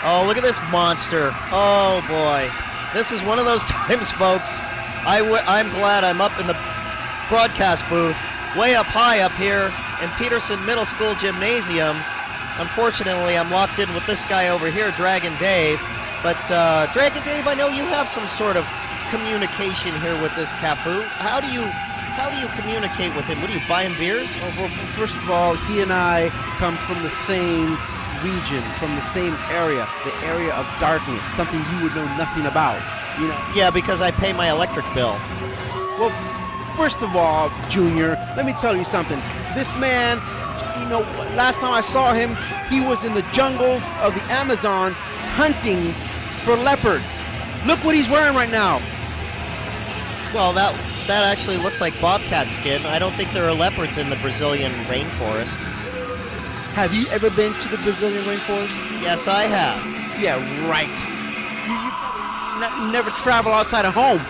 Oh, look at this monster. Oh, boy. This is one of those times, folks. I'm glad I'm up in the broadcast booth, way up high up here in Peterson Middle School Gymnasium. Unfortunately, I'm locked in with this guy over here, Dragon Dave. But, Dragon Dave, I know you have some sort of communication here with this Kafu. How do you communicate with him? What, do you buy him beers? Well, first of all, he and I come from the same region, from the same area, the area of darkness, something you would know nothing about, you know. Yeah, because I pay my electric bill. Well, first of all, Junior, let me tell you something. This man, you know, last time I saw him, he was in the jungles of the Amazon hunting for leopards. Look what he's wearing right now. Well, that actually looks like bobcat skin. I don't think there are leopards in the Brazilian rainforest. Have you ever been to the Brazilian rainforest? Yes, I have. Yeah, right. You never travel outside of home.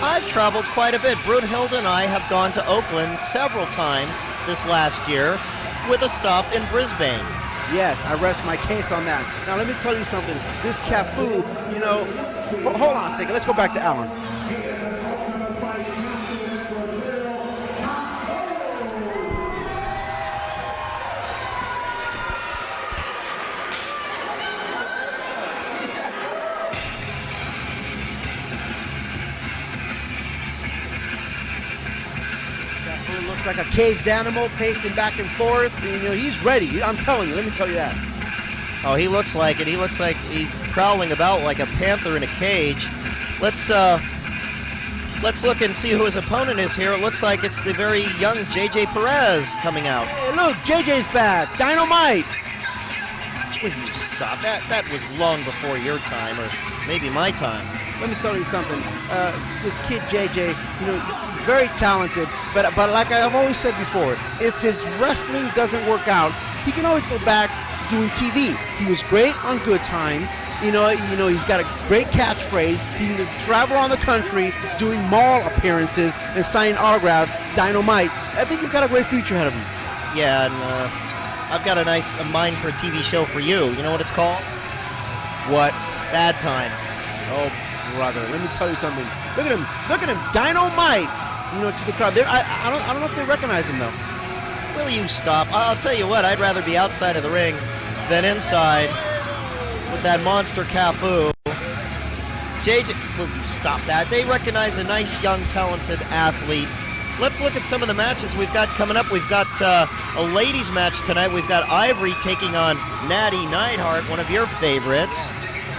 I've traveled quite a bit. Brunhilde and I have gone to Oakland several times this last year with a stop in Brisbane. Yes, I rest my case on that. Now, let me tell you something. This Kafu, you know, hold on a second. Let's go back to Alan. Looks like a caged animal pacing back and forth. And, you know, he's ready. I'm telling you. Let me tell you that. Oh, he looks like it. He looks like he's prowling about like a panther in a cage. Let's look and see who his opponent is here. It looks like it's the very young JJ Perez coming out. Hey, look, JJ's back. Dynamite. Will you stop? That was long before your time, or maybe my time. Let me tell you something. This kid JJ, you know, he's very talented, but like I've always said before, if his wrestling doesn't work out, he can always go back to doing TV. He was great on Good Times. You know, he's got a great catchphrase. He can travel around the country doing mall appearances and signing autographs. Dynamite. I think he's got a great future ahead of him. Yeah, and I've got a mind for a TV show for you. You know what it's called? What? Bad Times. Oh, brother, let me tell you something. Look at him, Dynamite. You know, to the crowd. I don't know if they recognize him though. Will you stop? I'll tell you what. I'd rather be outside of the ring than inside with that monster Kafu. JJ, will you stop that? They recognize a nice, young, talented athlete. Let's look at some of the matches we've got coming up. We've got a ladies match tonight. We've got Ivory taking on Natty Neidhart, one of your favorites.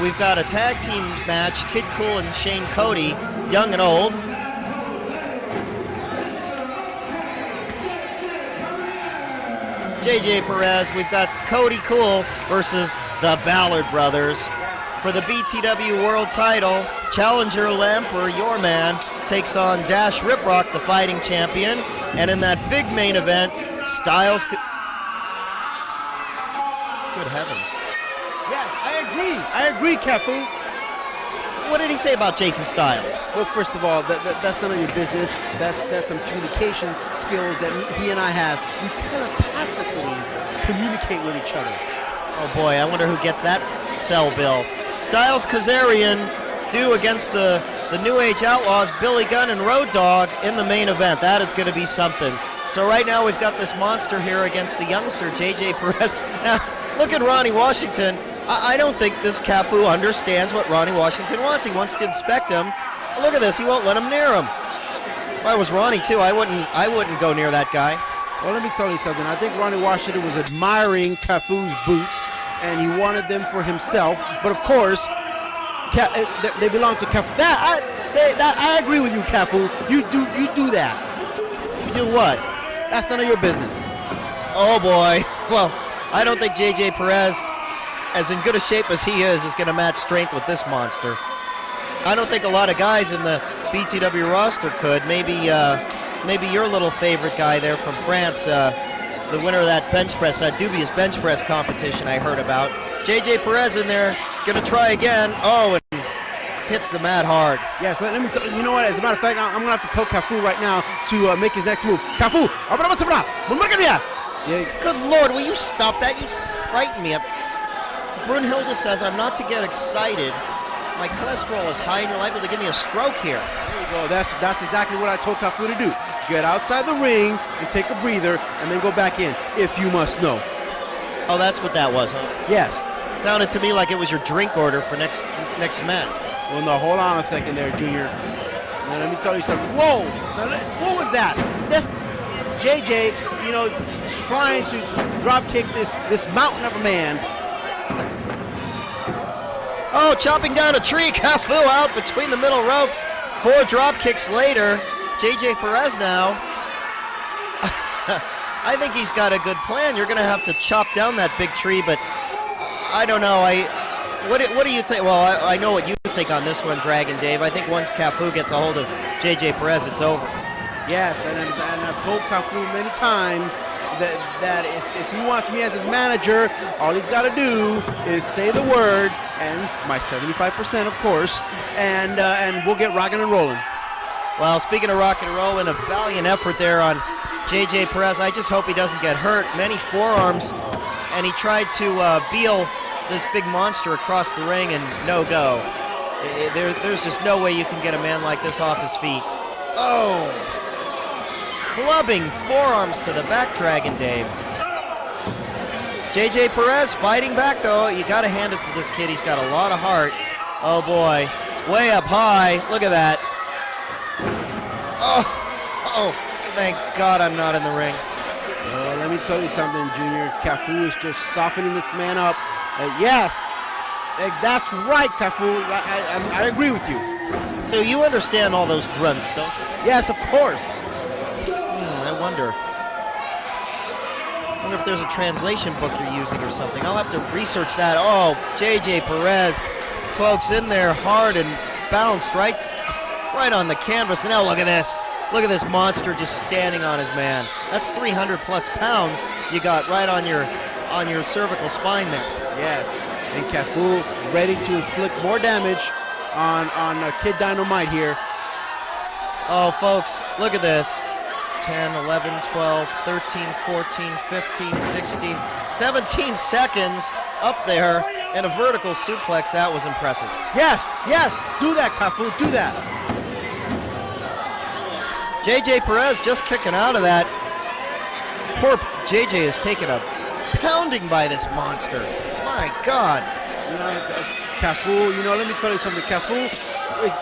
We've got a tag team match, Kid Cool and Shane Cody, young and old. JJ Perez, we've got Cody Cool versus the Ballard Brothers. For the BTW World title, Challenger Lamper, your man, takes on Dash Riprock, the fighting champion. And in that big main event, Styles... Good heavens. Yes, I agree, Kafu. What did he say about Jason Styles? Well, first of all, that's none of your business. That's some communication skills that he and I have. We telepathically communicate with each other. Oh boy, I wonder who gets that cell bill. Styles Kazarian due against the New Age Outlaws, Billy Gunn and Road Dogg in the main event. That is going to be something. So right now we've got this monster here against the youngster, JJ Perez. Now, look at Ronnie Washington. I don't think this Kafu understands what Ronnie Washington wants. He wants to inspect him. Look at this. He won't let him near him. If I was Ronnie too, I wouldn't go near that guy. Well, let me tell you something. I think Ronnie Washington was admiring Kafu's boots, and he wanted them for himself. But of course, they belong to Kafu. I agree with you, Kafu. You do that. You do what? That's none of your business. Oh boy. Well, I don't think JJ Perez, as in good a shape as he is going to match strength with this monster. I don't think a lot of guys in the BTW roster could. Maybe your little favorite guy there from France, the winner of that bench press, that dubious bench press competition I heard about. JJ Perez in there, going to try again. Oh, and hits the mat hard. Yes, let me tell you. You know what? As a matter of fact, I'm going to have to tell Kafu right now to make his next move. Kafu, Yeah. Good Lord, will you stop that? You frighten me. Brunhilde says I'm not to get excited. My cholesterol is high and you're liable to give me a stroke here. There you go. That's exactly what I told Kafu to do. Get outside the ring and take a breather and then go back in, if you must know. Oh, that's what that was, huh? Yes. Sounded to me like it was your drink order for next match. Well, no, hold on a second there, Junior. Now, let me tell you something. Whoa! Now, what was that? That's JJ, trying to drop kick this mountain of a man. Oh, chopping down a tree. Kafu out between the middle ropes. 4 drop kicks later. JJ Perez now. I think he's got a good plan. You're going to have to chop down that big tree, but I don't know. What do you think? Well, I know what you think on this one, Dragon Dave. I think once Kafu gets a hold of JJ Perez, it's over. Yes, and I've told Kafu many times that if he wants me as his manager, all he's got to do is say the word, and my 75%, of course, and we'll get rocking and rolling. Well, speaking of rocking and rolling, a valiant effort there on JJ Perez. I just hope he doesn't get hurt. Many forearms, and he tried to beel this big monster across the ring, and no go. There's just no way you can get a man like this off his feet. Oh! Clubbing forearms to the back, Dragon Dave. JJ Perez fighting back, though. You got to hand it to this kid. He's got a lot of heart. Oh, boy. Way up high. Look at that. Oh, thank God I'm not in the ring. Well, let me tell you something, Junior. Kafu is just softening this man up. Yes, that's right, Kafu. I agree with you. So you understand all those grunts, don't you? Yes, of course. I wonder if there's a translation book you're using or something. I'll have to research that. Oh, JJ Perez, folks, in there hard and bounced right on the canvas. And now look at this. Look at this monster just standing on his man. That's 300 plus pounds you got right on your cervical spine there. Yes, and Kafu ready to inflict more damage on Kid Dynamite here. Oh, folks, look at this. 10, 11, 12, 13, 14, 15, 16, 17 seconds up there in a vertical suplex. That was impressive. Yes, do that, Kafu, do that. JJ Perez just kicking out of that. Poor JJ is taking a pounding by this monster. My God. Kafu, let me tell you something. Kafu is,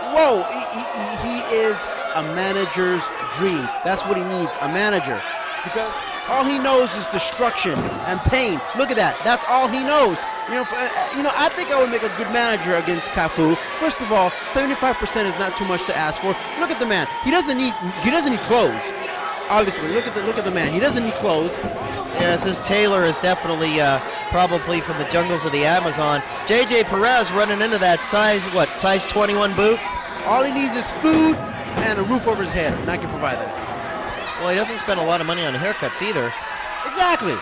he is a manager's dream. That's what he needs, a manager. Because all he knows is destruction and pain. Look at that. That's all he knows. I think I would make a good manager against Kafu. First of all, 75% is not too much to ask for. Look at the man. He doesn't need clothes. Obviously, look at the man. He doesn't need clothes. Yes, his tailor is definitely probably from the jungles of the Amazon. JJ Perez running into that size 21 boot? All he needs is food and a roof over his head, and I can provide that. Well, he doesn't spend a lot of money on haircuts either. Exactly.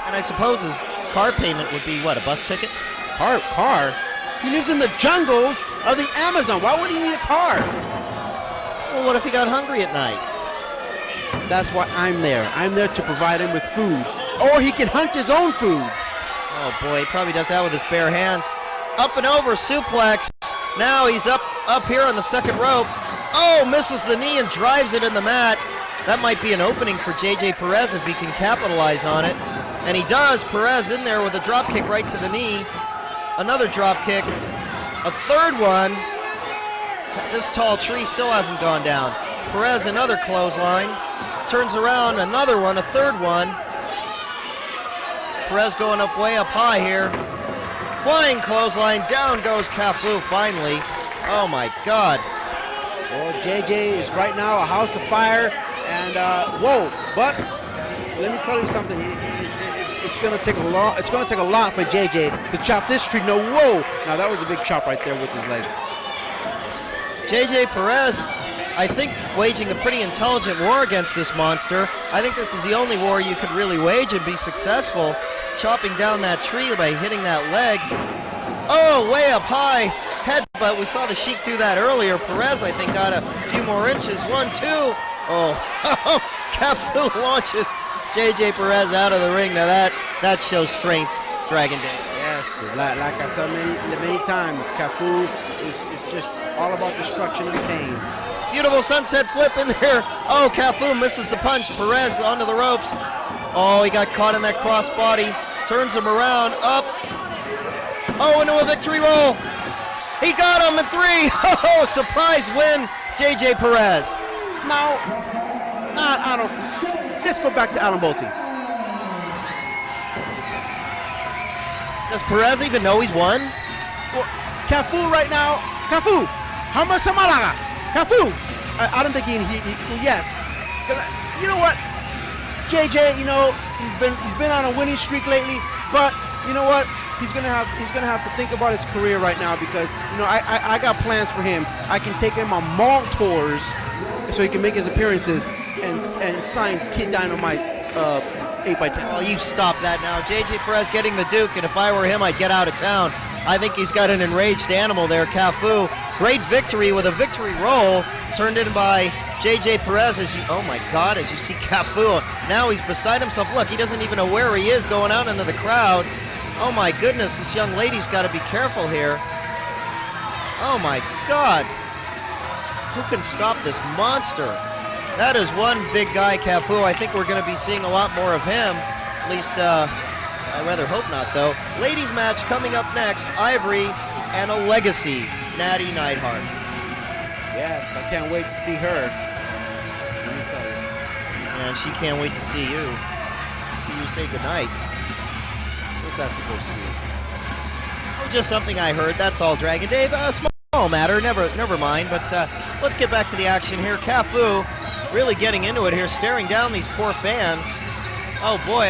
And I suppose his car payment would be, what, a bus ticket? Car? He lives in the jungles of the Amazon. Why would he need a car? Well, what if he got hungry at night? That's why I'm there. I'm there to provide him with food. Or he can hunt his own food. Oh, boy, he probably does that with his bare hands. Up and over, suplex. Now he's up here on the second rope. Oh, misses the knee and drives it in the mat. That might be an opening for JJ Perez if he can capitalize on it. And he does. Perez in there with a drop kick right to the knee. Another drop kick. A third one. This tall tree still hasn't gone down. Perez, another clothesline. Turns around, another one, a third one. Perez going way up high here. Flying clothesline, down goes Kafu finally. Oh my God. Well, JJ is right now a house of fire, and but let me tell you something. It's going to take a lot. It's going to take a lot for JJ to chop this tree. No, whoa! Now that was a big chop right there with his legs. JJ Perez, I think, waging a pretty intelligent war against this monster. I think this is the only war you could really wage and be successful, chopping down that tree by hitting that leg. Oh, way up high. Headbutt. We saw the Sheik do that earlier. Perez, I think, got a few more inches. 1, 2. Oh, Kafu launches JJ Perez out of the ring. Now that shows strength, Dragon Dave. Yes, like I said many times, Kafu is just all about destruction and pain. Beautiful sunset flip in there. Oh, Kafu misses the punch. Perez onto the ropes. Oh, he got caught in that crossbody. Turns him around, up. Oh, into a victory roll. He got him in 3. Oh, surprise win, JJ Perez. Now, I don't. Let's go back to Alan Bolte. Does Perez even know he's won? Well, Kafu right now. Kafu, how much Samalaga? Kafu. I don't think he yes. You know what? JJ, you know, he's been on a winning streak lately, but you know what? He's gonna have to think about his career right now because you know I got plans for him. I can take him on mall tours so he can make his appearances and sign Kid Dynamite 8x10. Oh, you stop that now. JJ Perez getting the Duke, and if I were him, I'd get out of town. I think he's got an enraged animal there, Kafu. Great victory with a victory roll turned in by JJ Perez as oh my God, as you see Kafu. Now he's beside himself. Look, he doesn't even know where he is going out into the crowd. Oh my goodness, this young lady's got to be careful here. Oh my God. Who can stop this monster? That is one big guy, Kafu. I think we're going to be seeing a lot more of him. At least, I rather hope not, though. Ladies match coming up next. Ivory and a legacy, Natty Neidhart. Yes, I can't wait to see her. Let me tell you. And she can't wait to see you. See you say goodnight. What's that supposed to mean? Oh, just something I heard. That's all, Dragon Dave. Small matter. Never mind. But let's get back to the action here. Kafu really getting into it here, staring down these poor fans. Oh boy,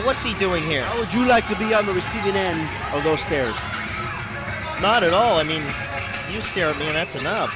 what's he doing here? How would you like to be on the receiving end of those stares? Not at all. I mean, you stare at me and that's enough.